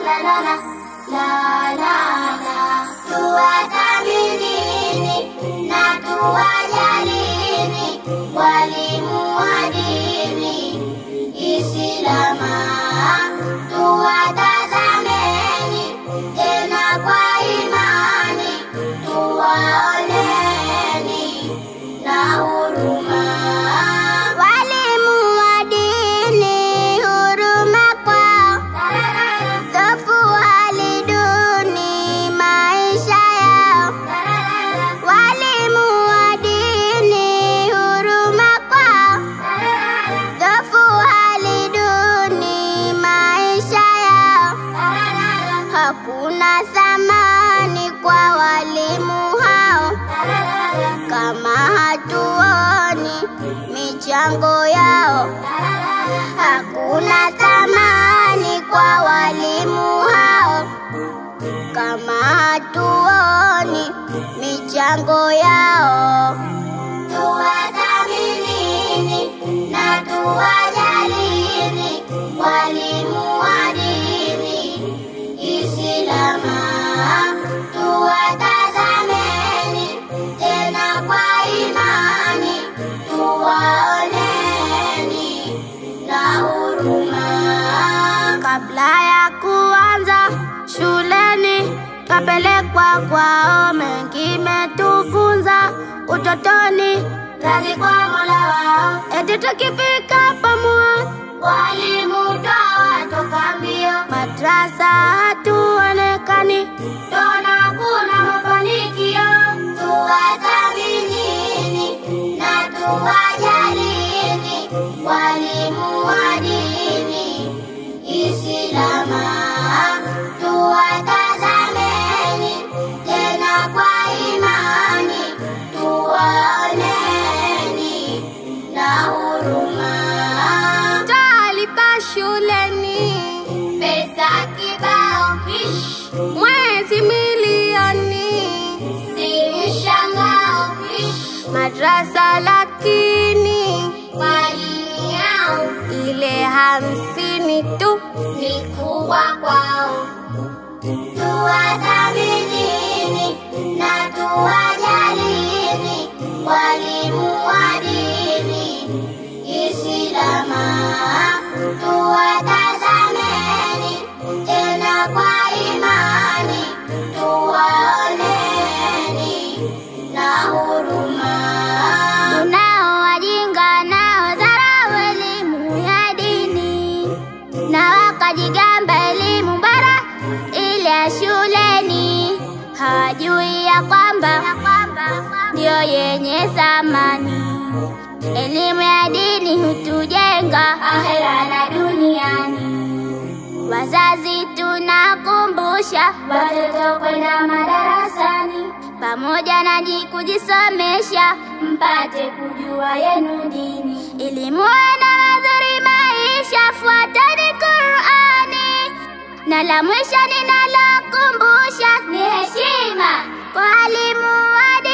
la la la la la la. Tuwathaminini na tuwajalini walimu wa dini Islama. Tuwatazameni tena kwa imani, tuwaoneni na huruma. Walimu wa dini huruma kwao, tofu hali duni maisha yao. Walimu wa dini huruma kwao, tofu hali duni maisha yao. Hakuna thamani kwa walimu hao kama hatuoni michango yao. Hakuna thamani kwa walimu hao kama hatuoni michango yao. Tuwathaminini na tuwajalini walimu wa dini Islama. Tuwatazameni tena kwa imani, tuwaoneni na huruma. Kabla ya kuanza shuleni kapelekwa kwao, mengi metufunza utotoni, kazi kwa Mola wao. Eti tukifika pamoja walimu twawatoka mbio, madrasa hatuonekani, tona kuna mafanikio. Tuwathaminini na tuwajalini walimu wa dini Islama. Tuwatazameni tena kwa imani, tuwaoneni na huruma. Twalipa shuleni pesa kibao, mwezi milioni, si mshangao. Madrasa lakini walimu yao ile 50 tu ni kubwa kwao. Tuwathaminini na tuwajalini walimu wa dini Islama. Tuwatazameni tena kwa imani, tuwaoneni na huruma. Tunao wajinga nao dharau elimu ya dini, na wakajigamba elimu bara ile ya shuleni. Hawajui ya kwamba ndio yenye thamani. Elimu ya dini hutujenga akhera na duniani. Wazazi tunakumbusha watoto kwenda madarasani, pamoja na kujisomesha mpate kujua yenu dini. Elimu na madhuri maisha, fuatani Qur'ani. Na la mwisho ninalokumbusha ni heshima kwa walimu wa dini.